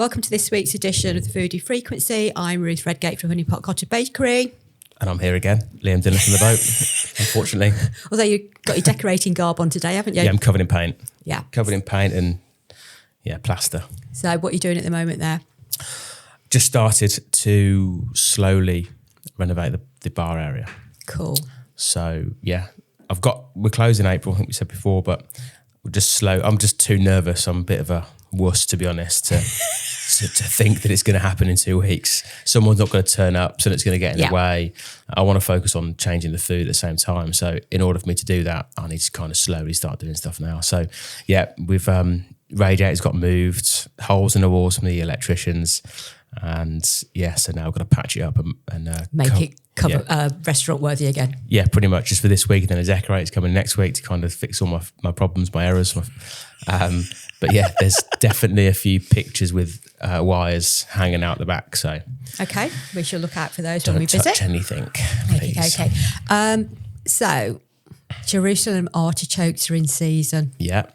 Welcome to this week's edition of the Foodie Frequency. I'm Ruth Redgate from Honeypot Cottage Bakery. And I'm here again, Liam Dillon from the boat, unfortunately. Although you've got your decorating garb on today, haven't you? Yeah, I'm covered in paint. Yeah. Covered in paint and, plaster. So what are you doing at the moment there? Just started to slowly renovate the bar area. Cool. So, we're closing April, I think we said before, but we're just slow. I'm just too nervous. I'm a bit of a wuss, to be honest, to think that it's going to happen in 2 weeks. Someone's not going to turn up, so it's going to get in the way. I want to focus on changing the food at the same time. So in order for me to do that, I need to kind of slowly start doing stuff now. So we've radiators got moved, holes in the walls from the electricians, and so now I've got to patch it up and make it restaurant worthy again. Yeah, pretty much just for this week. And then a decorator's coming next week to kind of fix all my problems, my errors. But yeah, there's definitely a few pictures with wires hanging out the back. So okay, we shall look out for those when we visit. Don't touch anything, please. Okay. So Jerusalem artichokes are in season. Yeah.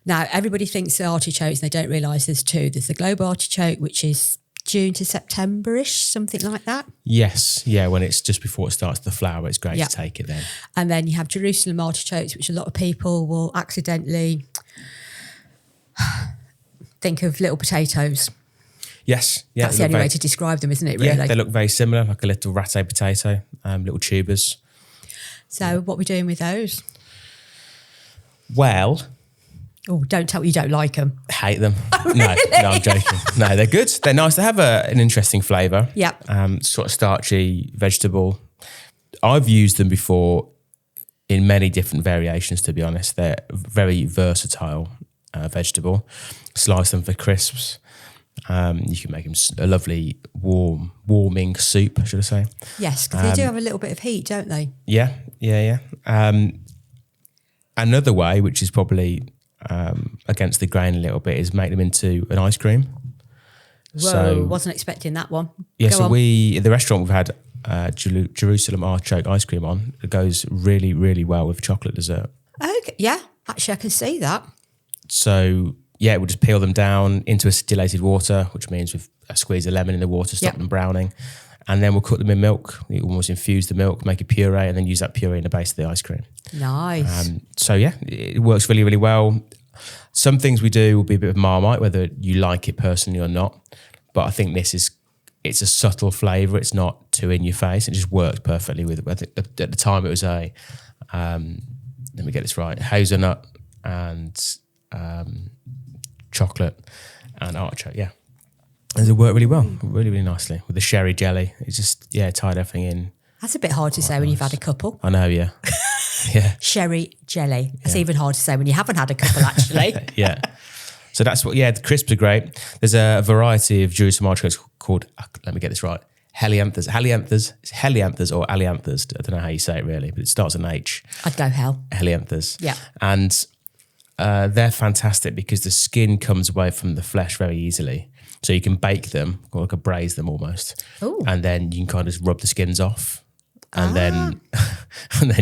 Now everybody thinks the artichokes, and they don't realise there's two. There's the globe artichoke, which is June to September-ish, something like that. Yes, yeah, when it's just before it starts to flower, it's great to take it then. And then you have Jerusalem artichokes, which a lot of people will accidentally think of little potatoes. Yes, yeah. That's the only way to describe them, isn't it, really? Yeah, they look very similar, like a little ratte potato, little tubers. So what are we doing with those? Well... Oh, don't tell me you don't like them. Hate them. Oh, really? No, I'm joking. No, they're good. They're nice. They have an interesting flavour. Yep. Sort of starchy vegetable. I've used them before in many different variations, to be honest. They're very versatile vegetable. Slice them for crisps. You can make them a lovely warming soup, should I say. Yes, because they do have a little bit of heat, don't they? Yeah. Another way, which is probably... against the grain a little bit, is make them into an ice cream. Whoa, wasn't expecting that one. Yeah, so at the restaurant we've had Jerusalem artichoke ice cream on. It goes really, really well with chocolate dessert. Okay, yeah, actually I can see that. So we'll just peel them down into acidulated water, which means with a squeeze of lemon in the water, stop them browning. And then we'll cook them in milk. We almost infuse the milk, make a puree, and then use that puree in the base of the ice cream. Nice. It works really, really well. Some things we do will be a bit of Marmite, whether you like it personally or not. But I think it's a subtle flavour. It's not too in your face. It just works perfectly with it. I think at the time it was let me get this right, hazelnut and chocolate and artichoke, And it worked really well, really, really nicely with the sherry jelly. It's just, tied everything in. That's a bit hard to say when you've had a couple. I know, yeah. Yeah. Sherry jelly. That's even hard to say when you haven't had a couple, actually. Yeah. So that's what, the crisps are great. There's a variety of Jerusalem artichokes called, let me get this right, helianthus. It's helianthus or alianthus. I don't know how you say it really, but it starts with an H. I'd go hell. Helianthus. Yeah. And they're fantastic because the skin comes away from the flesh very easily. So you can bake them, or like braise them almost. Ooh. And then you can kind of just rub the skins off. And then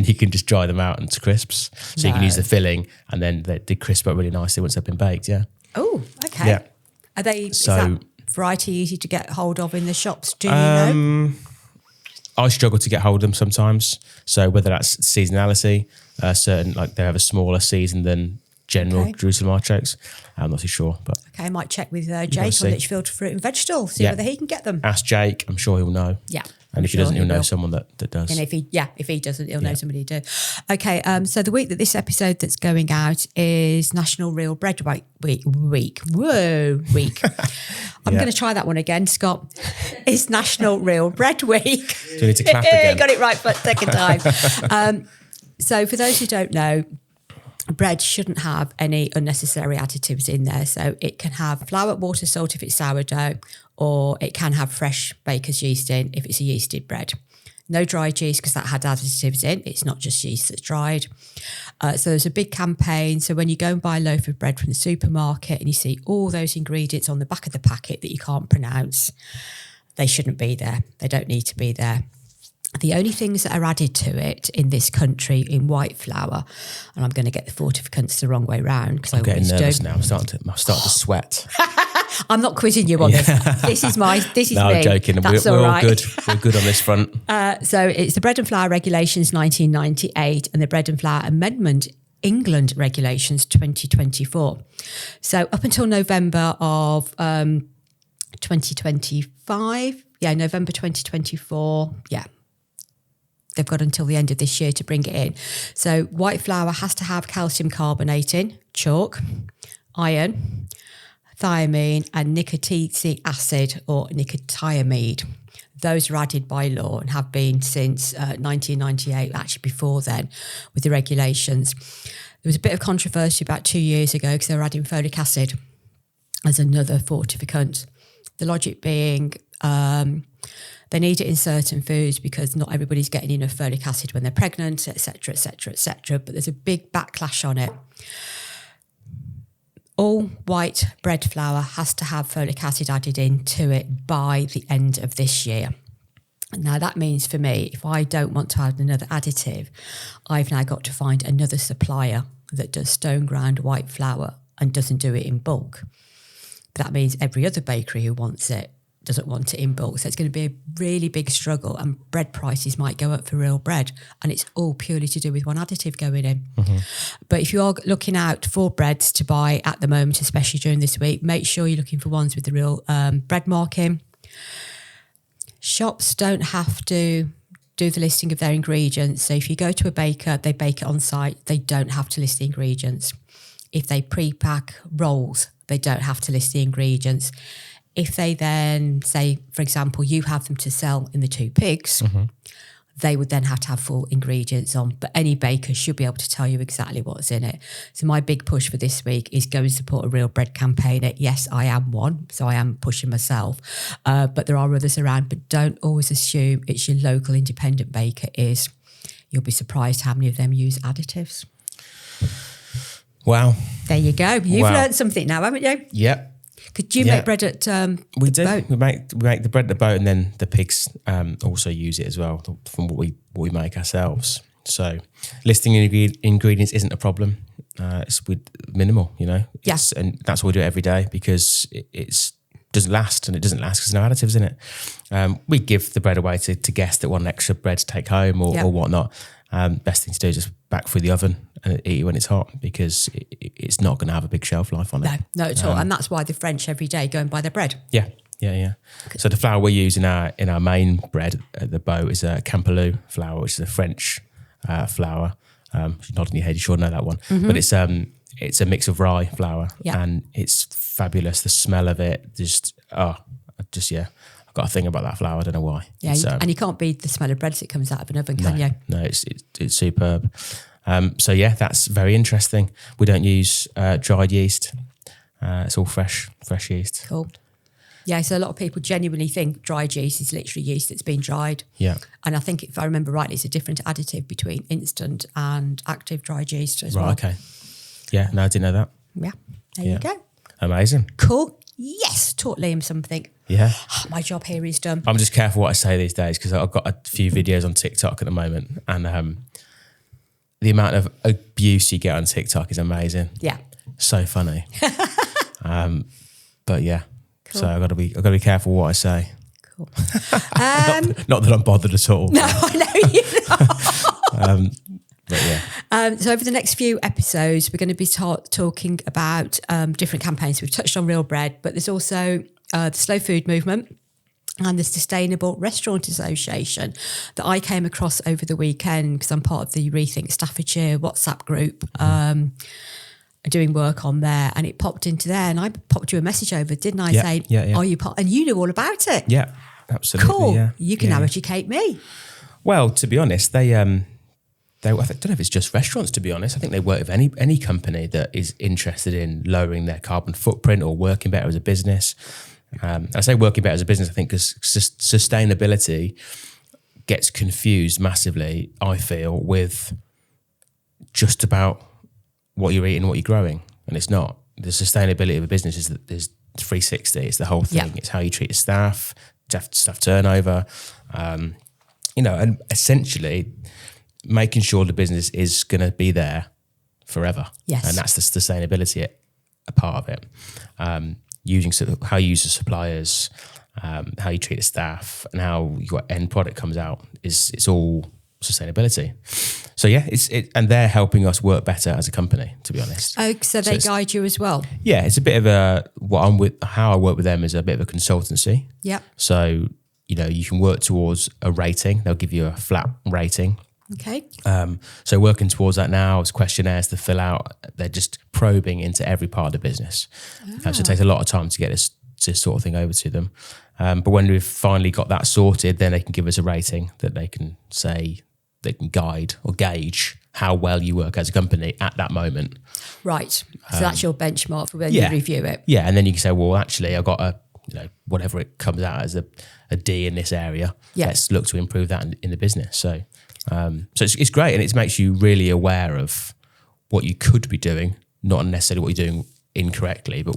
you can just dry them out into crisps. So you can use the filling, and then they crisp up really nicely once they've been baked, Oh, okay. Yeah. Are they, is that variety easy to get hold of in the shops? Do you know? I struggle to get hold of them sometimes. So whether that's seasonality, certain, like they have a smaller season than general Jerusalem artichokes. I'm not too sure, but okay, I might check with Jake on Litchfield Fruit and Vegetable, see whether he can get them. Ask Jake, I'm sure he'll know. Yeah. And if he doesn't, he'll know someone that does. And if he doesn't, he'll know somebody who does. Okay, so the week that this episode that's going out is National Real Bread Week. Whoa, week. I'm going to try that one again, Scott. It's National Real Bread Week. Do you need to clap again? Got it right for the second time. So for those who don't know, bread shouldn't have any unnecessary additives in there. So it can have flour, water, salt if it's sourdough, or it can have fresh baker's yeast in if it's a yeasted bread. No dry yeast because that had additives in. It's not just yeast that's dried. So there's a big campaign. So when you go and buy a loaf of bread from the supermarket and you see all those ingredients on the back of the packet that you can't pronounce, they shouldn't be there. They don't need to be there. The only things that are added to it in this country in white flour, and I'm going to get the fortificants the wrong way round because I I'm getting always nervous do. now. I'm starting to sweat. I'm not quizzing you on this. This is No, me. I'm joking. That's we're all all right. good. We're good on this front. So it's the Bread and Flour Regulations 1998 and the Bread and Flour Amendment England Regulations 2024. So up until November of 2025, November 2024, they've got until the end of this year to bring it in. So white flour has to have calcium carbonate in, chalk, iron, thiamine and nicotinamide acid or nicotinamide. Those are added by law and have been since 1998, actually before then, with the regulations. There was a bit of controversy about 2 years ago because they were adding folic acid as another fortificant. The logic being they need it in certain foods because not everybody's getting enough folic acid when they're pregnant, etc., etc., etc. But there's a big backlash on it. All white bread flour has to have folic acid added into it by the end of this year. Now, that means for me, if I don't want to add another additive, I've now got to find another supplier that does stone ground white flour and doesn't do it in bulk. That means every other bakery who wants it doesn't want it in bulk. So it's going to be a really big struggle and bread prices might go up for real bread. And it's all purely to do with one additive going in. Mm-hmm. But if you are looking out for breads to buy at the moment, especially during this week, make sure you're looking for ones with the real bread marking. Shops don't have to do the listing of their ingredients. So if you go to a baker, they bake it on site, they don't have to list the ingredients. If they pre-pack rolls, they don't have to list the ingredients. If they then say, for example, you have them to sell in the Two Pigs, they would then have to have full ingredients on. But any baker should be able to tell you exactly what's in it. So my big push for this week is go and support a real bread campaigner. Yes, I am one, so I am pushing myself. But there are others around. But don't always assume it's your local independent baker is. You'll be surprised how many of them use additives. Wow. There you go. You've learned something now, haven't you? Yep. Could you make bread at we do. boat? We make the bread at the boat, and then the pigs also use it as well from what we make ourselves. So listing ingredients isn't a problem. It's with minimal, Yes, and that's why we do it every day because it doesn't last, and it doesn't last because there's no additives in it. We give the bread away to guests that want extra bread to take home or whatnot. Best thing to do is just back through the oven and eat it when it's hot because it's not going to have a big shelf life on it. No, at all. And that's why the French every day go and buy their bread. Yeah. So the flour we use in our main bread at the boat is a Campalou flour, which is a French flour. You're nodding your head, you sure know that one. Mm-hmm. But it's a mix of rye flour and it's fabulous. The smell of it, I've got a thing about that flour. I don't know why. Yeah, and you can't beat the smell of bread as it comes out of an oven, can you? No, it's superb. So that's very interesting. We don't use dried yeast. It's all fresh yeast. Cool. Yeah, so a lot of people genuinely think dried yeast is literally yeast that's been dried. Yeah. And I think if I remember rightly, it's a different additive between instant and active dried yeast as well. Right, okay. Yeah, no, I didn't know that. Yeah, there you go. Amazing. Cool. Yes, taught Liam something. Yeah. My job here is done. I'm just careful what I say these days because I've got a few videos on TikTok at the moment and the amount of abuse you get on TikTok is amazing. Yeah. So funny. But yeah. Cool. So I've got to be careful what I say. Cool. Not that I'm bothered at all. No, I know you're not. But yeah. So over the next few episodes, we're going to be talking about different campaigns. We've touched on Real Bread, but there's also the Slow Food Movement and the Sustainable Restaurant Association that I came across over the weekend because I'm part of the Rethink Staffordshire WhatsApp group, doing work on there, and it popped into there, and I popped you a message over, didn't I? Saying, are you part? And you knew all about it. Yeah, absolutely. Cool. Yeah. You can now educate me. Well, to be honest, they I don't know if it's just restaurants, to be honest. I think they work with any company that is interested in lowering their carbon footprint or working better as a business. I say working better as a business, I think, because sustainability gets confused massively, I feel, with just about what you're eating and what you're growing. And it's not. The sustainability of a business is that there's 360. It's the whole thing. Yeah. It's how you treat your staff, staff turnover, and essentially making sure the business is going to be there forever. Yes. And that's the sustainability a part of it. how you use the suppliers, how you treat the staff, and how your end product comes out. It's all sustainability. So yeah, and they're helping us work better as a company, to be honest. Oh, so they guide you as well. Yeah, it's a bit of how I work with them is a bit of a consultancy. Yep. So, you can work towards a rating. They'll give you a flat rating. Okay. So working towards that now, it's questionnaires to fill out. They're just probing into every part of the business. So it takes a lot of time to get this sort of thing over to them. But when we've finally got that sorted, then they can give us a rating that they can say, they can guide or gauge how well you work as a company at that moment. Right. So that's your benchmark for when you review it. Yeah. And then you can say, well, actually, I got whatever it comes out as a D in this area. Yeah. Let's look to improve that in the business. So it's great, and it makes you really aware of what you could be doing, not necessarily what you're doing incorrectly, but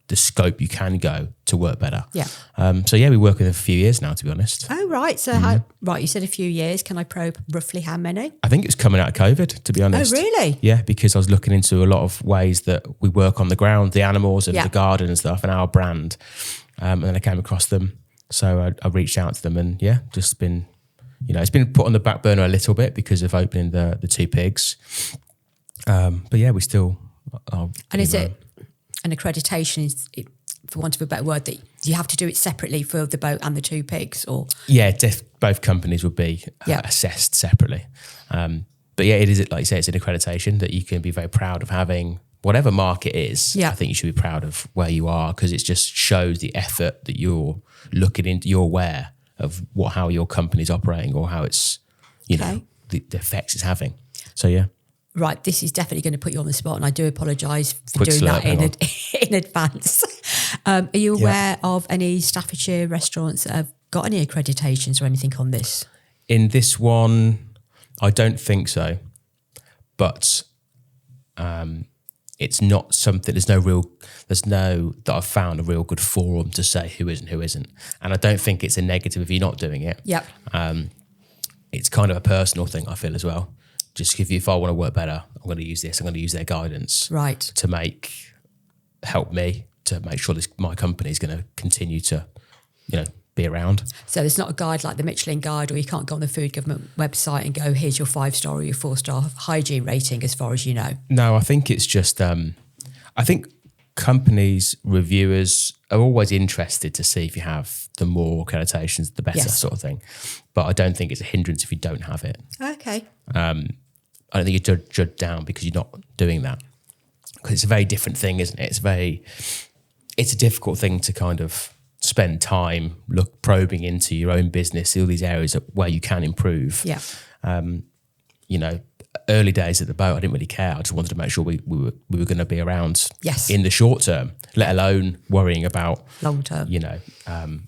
the scope you can go to work better. Yeah. We work with them for a few years now, to be honest. Oh, right. So you said a few years. Can I probe roughly how many? I think it's coming out of COVID, to be honest. Oh, really? Yeah, because I was looking into a lot of ways that we work on the ground, the animals and the garden and stuff, and our brand. And then I came across them. So I reached out to them, and just been, it's been put on the back burner a little bit because of opening the 2 pigs. But yeah, we still are. And is it an accreditation, for want of a better word, that you have to do it separately for the boat and the 2 pigs? Or yeah, both companies would be assessed separately. But yeah, it is, like you say, it's an accreditation that you can be very proud of having. Whatever market is, I think you should be proud of where you are, because it just shows the effort that you're looking into. You're aware of how your company's operating, or how it's, the effects it's having. So yeah. Right, this is definitely going to put you on the spot, and I do apologise for doing that in advance. Are you aware of any Staffordshire restaurants that have got any accreditations or anything on this? In this one, I don't think so. But it's not something, that I've found a real good forum to say who is and who isn't. And I don't think it's a negative if you're not doing it. Yep. It's kind of a personal thing, I feel, as well. Just if I want to work better, I'm going to use this. I'm going to use their guidance, right, to help me to make sure my company is going to continue to, be around. So there's not a guide like the Michelin guide, or you can't go on the food government website and go, here's your 5-star or your 4-star hygiene rating, as far as you know. No, I think it's just, I think companies, reviewers are always interested to see if you have the more accreditations, the better sort of thing. But I don't think it's a hindrance if you don't have it. Okay. I don't think you're judged down because you're not doing that. Because it's a very different thing, isn't it? It's a difficult thing to kind of spend time probing into your own business, all these areas where you can improve. Yeah. Early days at the boat, I didn't really care. I just wanted to make sure we were going to be around in the short term, let alone worrying about long term. The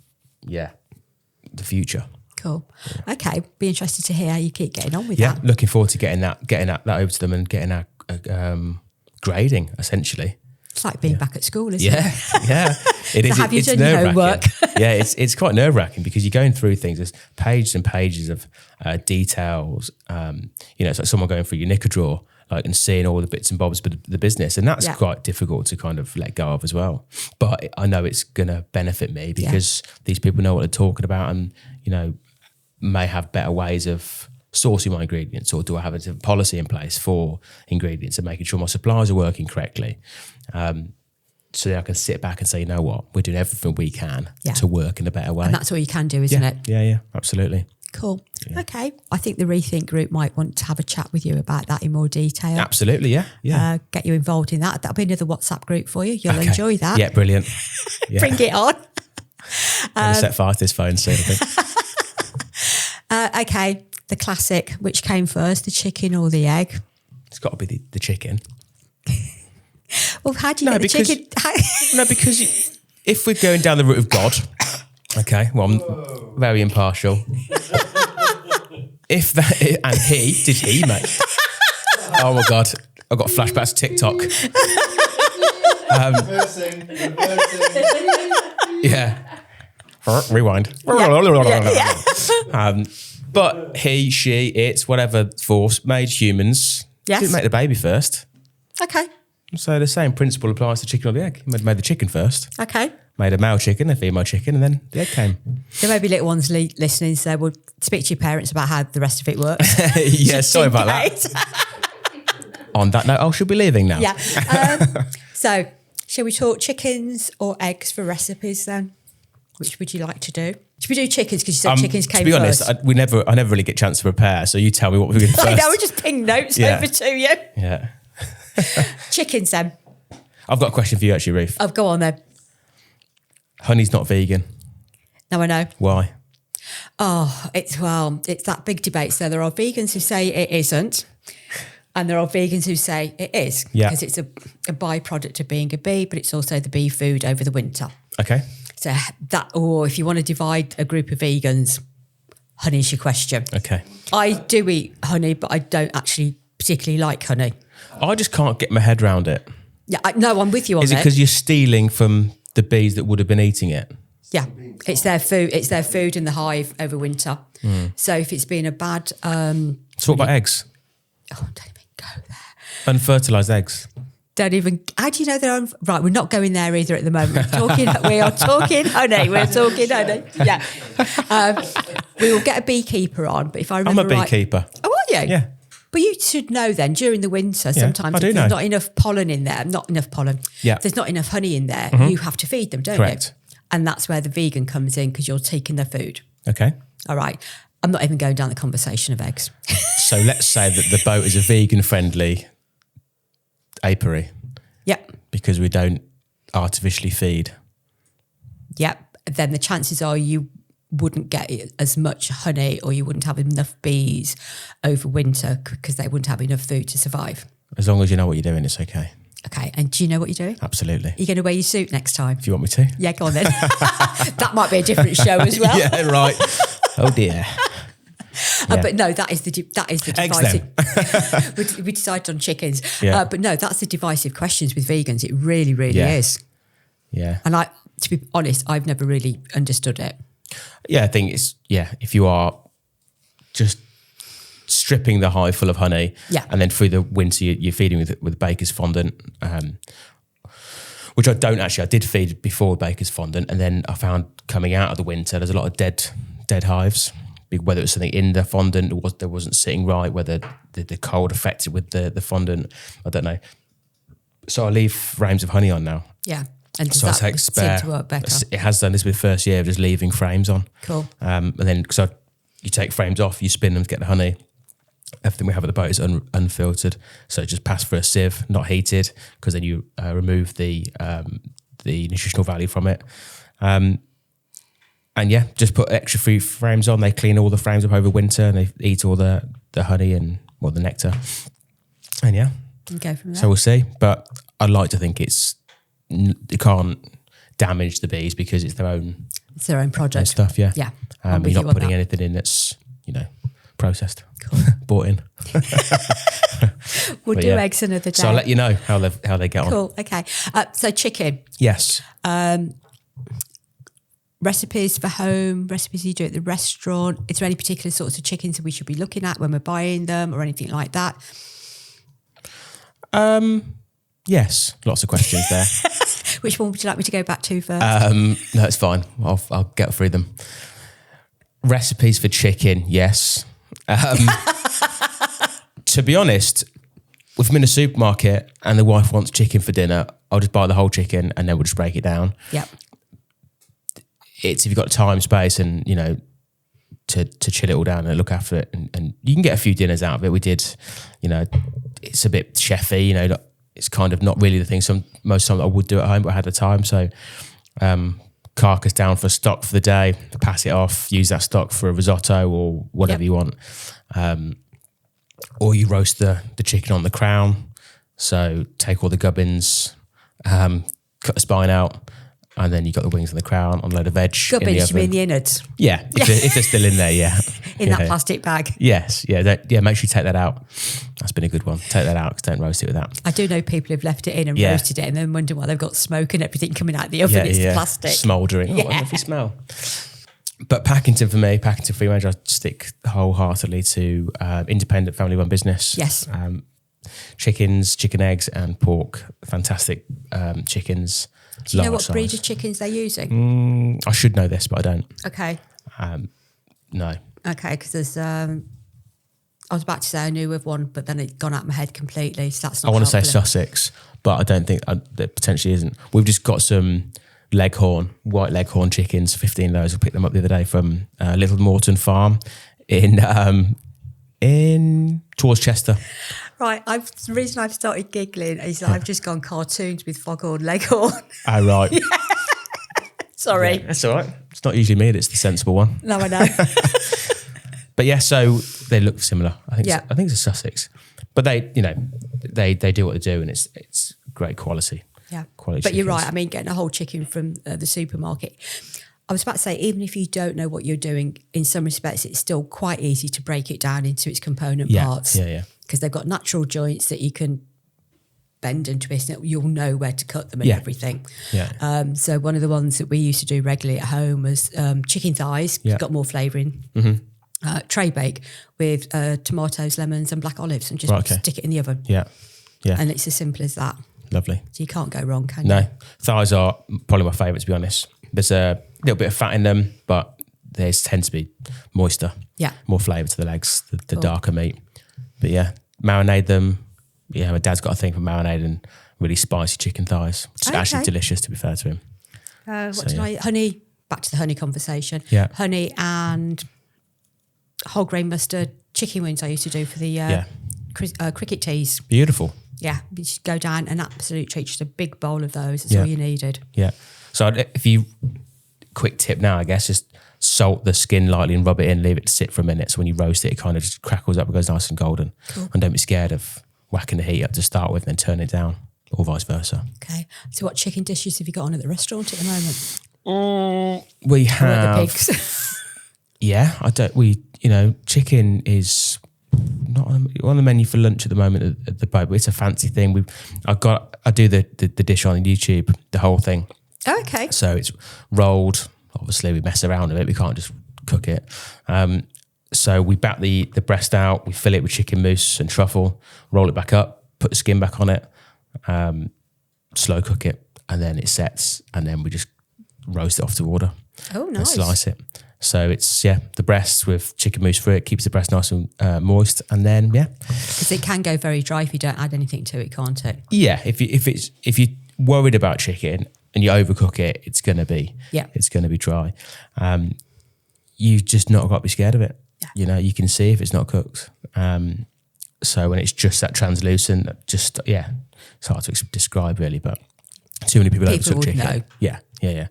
future. Cool. Yeah. Okay. Be interested to hear how you keep getting on with that. Yeah, looking forward to getting that over to them and getting our grading, essentially. It's like being back at school, isn't it? Yeah. It is. So have you done your homework? Yeah, it's quite nerve-wracking because you're going through things. There's pages and pages of details. It's like someone going through your knicker drawer, and seeing all the bits and bobs of the business. And that's quite difficult to kind of let go of as well. But I know it's going to benefit me because these people know what they're talking about and, may have better ways of sourcing my ingredients, or do I have a policy in place for ingredients and making sure my suppliers are working correctly? So that I can sit back and say, you know what, we're doing everything we can to work in a better way. And that's all you can do, isn't it? Yeah, absolutely. Cool. Yeah. Okay. I think the Rethink group might want to have a chat with you about that in more detail. Absolutely, yeah. Get you involved in that. That'll be another WhatsApp group for you. You'll enjoy that. Yeah, brilliant. Yeah. Bring it on. I'm going to set fire to this phone soon, I think. Okay, the classic. Which came first, the chicken or the egg? It's got to be the chicken. Well, how do you get the chicken? Because if we're going down the route of God, okay, well, I'm very impartial. Did he, mate? Oh my God, I've got flashbacks to TikTok. Yeah. Rewind. But he, she, it's whatever force made humans. Yes. Didn't make the baby first. Okay. So the same principle applies to chicken or the egg. You made the chicken first. Okay. Made a male chicken, a female chicken, and then the egg came. There may be little ones listening, so we'll speak to your parents about how the rest of it works. Yeah, sorry about that. On that note, I should be leaving now. Yeah. So, shall we talk chickens or eggs for recipes then? Which would you like to do? Should we do chickens because you said chickens came first? To be honest, I never really get a chance to prepare, so you tell me what we're going to do first. I know, we just ping notes over to you. Yeah. Chickens then. I've got a question for you actually, Ruth. Oh, go on then. Honey's not vegan. No, I know. Why? Oh, it's that big debate. So there are vegans who say it isn't, and there are vegans who say it is. Yeah. Because it's a byproduct of being a bee, but it's also the bee food over the winter. Okay. So if you want to divide a group of vegans, honey's your question. Okay. I do eat honey, but I don't actually particularly like honey. I just can't get my head around it. Yeah, no, I'm with you on that. Is it because you're stealing from the bees that would have been eating it? Yeah, it's their food. It's their food in the hive over winter. So if it's been a bad... So what about eggs? Oh, don't even go there. Unfertilised eggs? Don't even... How do you know they're... Right, we're not going there either at the moment. We are talking honey. We're talking honey. Yeah. We will get a beekeeper on, but if I remember I'm a beekeeper. Oh, are you? Yeah. But you should know then, during the winter, sometimes if there's not enough pollen in there, if there's not enough honey in there, you have to feed them, don't Correct. you? And that's where the vegan comes in because you're taking their food. Okay. All right. I'm not even going down the conversation of eggs. So let's say that the boat is a vegan-friendly apiary. Yep. Because we don't artificially feed. Yep. Then the chances are you wouldn't get as much honey or you wouldn't have enough bees over winter because they wouldn't have enough food to survive. As long as you know what you're doing, it's okay. Okay. And do you know what you're doing? Absolutely. You're going to wear your suit next time? If you want me to. Yeah, go on then. That might be a different show as well. Yeah, right. Oh dear. Yeah. But no, that is the divisive. We decided on chickens. Yeah. But no, that's the divisive questions with vegans. It really, really is. Yeah. And to be honest, I've never really understood it. Yeah, I think if you are just stripping the hive full of honey, and then through the winter you're feeding with baker's fondant, which I don't actually. I did feed before baker's fondant, and then I found coming out of the winter there's a lot of dead hives. Whether it was something in the fondant or there wasn't sitting right, whether the cold affected with the fondant, I don't know. So I leave frames of honey on now. Yeah. And does so that I take spare. seem to work better? It has done this with first year of just leaving frames on. Cool. And then you take frames off, you spin them to get the honey. Everything we have at the boat is unfiltered, so it just passed through a sieve, not heated, because then you remove the nutritional value from it. And yeah, just put extra few frames on. They clean all the frames up over winter, and they eat all the honey and the nectar. And yeah, and go from there. So we'll see. But I'd like to think it can't damage the bees because it's their own product stuff. Yeah, yeah. You're not putting anything in that's processed, cool. Bought in. We'll do eggs another day. So I'll let you know how they get on. Cool. Okay. So chicken. Yes. Recipes for home, recipes you do at the restaurant. Is there any particular sorts of chickens that we should be looking at when we're buying them or anything like that? Yes, lots of questions there. Which one would you like me to go back to first? No, it's fine. I'll get through them. Recipes for chicken, yes. To be honest, if I'm in a supermarket and the wife wants chicken for dinner, I'll just buy the whole chicken and then we'll just break it down. Yep. It's if you've got time, space, and to chill it all down and look after it, and you can get a few dinners out of it. We did, it's a bit chefy, it's kind of not really the thing. Most times I would do at home, but I had the time, so carcass down for stock for the day, pass it off, use that stock for a risotto or whatever you want, or you roast the chicken on the crown. So take all the gubbins, cut the spine out. And then you got the wings and the crown on a load of veg. Gubbins, you mean the innards? Yeah, if they're still in there, yeah. In that plastic bag? Yes, yeah. Make sure you take that out. That's been a good one. Take that out because don't roast it with that. I do know people who've left it in and roasted it and then wonder why they've got smoke and everything coming out of the oven. It's plastic. Smouldering. Oh, what a lovely smell. But Packington for me, Packington Free Range, I stick wholeheartedly to independent family-run business. Yes. chickens, chicken eggs, and pork. Fantastic chickens. Do you know what size. breed of chickens they're using? I should know this, but I don't. Okay. No. Okay, because there's. I was about to say I knew of one, but then it gone out of my head completely. So that's not. I want to say helpful. Sussex, but I don't think that potentially isn't. We've just got some white leghorn chickens, 15 of those. I picked them up the other day from Little Morton Farm in towards Chester. Right, the reason I've started giggling is that I've just gone cartoons with foghorn leghorn. Oh, right. Sorry. Yeah, that's all right. It's not usually me that's the sensible one. No, I know. But yeah, so they look similar. I think it's a Sussex. But they do what they do, and it's great quality. Yeah. Quality but you're chickens. right. I mean, getting a whole chicken from the supermarket. I was about to say, even if you don't know what you're doing, in some respects, it's still quite easy to break it down into its component parts. Yeah. Because they've got natural joints that you can bend and twist, and you'll know where to cut them and everything. Yeah. So one of the ones that we used to do regularly at home was chicken thighs. Yeah. Got more flavouring. Tray bake with tomatoes, lemons, and black olives, and just stick it in the oven. Yeah. And it's as simple as that. Lovely. So you can't go wrong, can you? No, thighs are probably my favourite, to be honest. There's a little bit of fat in them, but they tend to be moister. Yeah. More flavour to the legs, the darker meat. But yeah, marinate them. Yeah, my dad's got a thing for marinating really spicy chicken thighs, which is actually delicious, to be fair to him. Honey, back to the honey conversation. Yeah. Honey and whole grain mustard chicken wings I used to do for the cricket teas. Beautiful. Yeah, you just go down an absolute treat, just a big bowl of those. That's all you needed. Yeah. So if you, quick tip now, I guess, just salt the skin lightly and rub it in, leave it to sit for a minute. So when you roast it, it kind of just crackles up and goes nice and golden. Cool. And don't be scared of whacking the heat up to start with and then turn it down, or vice versa. Okay. So what chicken dishes have you got on at the restaurant at the moment? We have... the pigs. Yeah, chicken is not on the menu for lunch at the moment at the boat, but it's a fancy thing. I do the dish on YouTube, the whole thing. Oh, okay. So it's rolled. Obviously, we mess around with it. We can't just cook it. So we bat the breast out. We fill it with chicken mousse and truffle. Roll it back up. Put the skin back on it. Slow cook it, and then it sets. And then we just roast it off to order. Oh, nice. And slice it. So it's the breast with chicken mousse through it, keeps the breast nice and moist, and then because it can go very dry if you don't add anything to it, can't it? Yeah, if you're worried about chicken and you overcook it, it's gonna be dry. You just not got to be scared of it. Yeah. You can see if it's not cooked. So when it's just that translucent, it's hard to describe really, but too many people overcook chicken. Know. Yeah.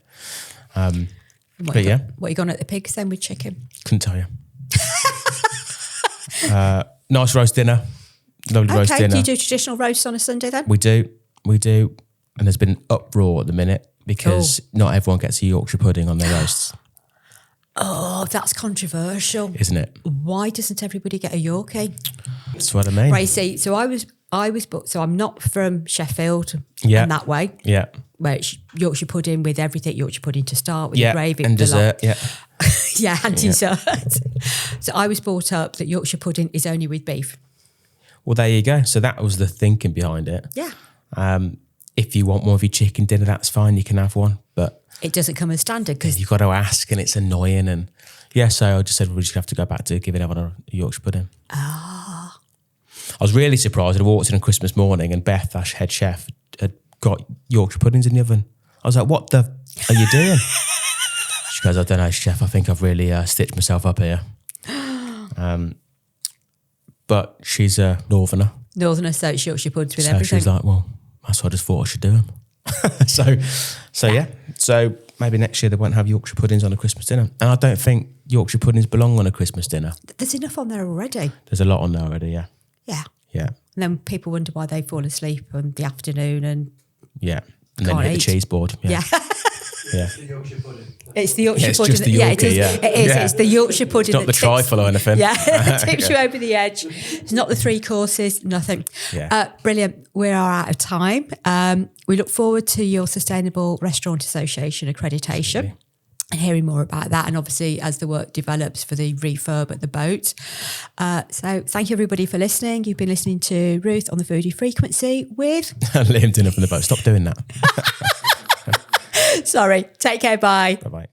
What you gone at the pigs then with chicken? Couldn't tell you. Nice roast dinner. Lovely roast dinner. Do you do traditional roasts on a Sunday then? We do. And there's been an uproar at the minute because not everyone gets a Yorkshire pudding on their roasts. Oh, that's controversial. Isn't it? Why doesn't everybody get a Yorkie? That's what I mean. Right, see, so I was booked, so I'm not from Sheffield Yeah. and that way. Yeah. Where it's Yorkshire pudding with everything, Yorkshire pudding to start with, the gravy. And dessert, and dessert. So I was brought up that Yorkshire pudding is only with beef. Well, there you go. So that was the thinking behind it. Yeah. If you want more of your chicken dinner, that's fine. You can have one. But it doesn't come as standard because you've got to ask and it's annoying. And so I just said, we're just going to have to go back to giving everyone a Yorkshire pudding. Ah. I was really surprised. I walked in on Christmas morning and Beth, our head chef, had got Yorkshire puddings in the oven. I was like, what the are you doing? She goes, I don't know, chef. I think I've really stitched myself up here. But she's a northerner. So it's Yorkshire puddings with everything. So she's like, well, that's what I just thought I should do them. So maybe next year they won't have Yorkshire puddings on a Christmas dinner. And I don't think Yorkshire puddings belong on a Christmas dinner. There's enough on there already. There's a lot on there already, yeah. Yeah. Yeah. And then people wonder why they fall asleep in the afternoon and and then hit the cheese board. Yeah. Yeah. It's the Yorkshire pudding. It's the Yorkshire pudding. Just the Yorkie, it is. It is. Yeah. It's the Yorkshire pudding. It's not the trifle or anything. Yeah, it tips you over the edge. It's not the 3 courses, nothing. Yeah. Brilliant. We are out of time. We look forward to your Sustainable Restaurant Association accreditation. and hearing more about that. And obviously as the work develops for the refurb at the boat. So thank you everybody for listening. You've been listening to Ruth on the Foodie Frequency with Liam Dillon from the boat. Stop doing that. Sorry. Take care. Bye. Bye-bye.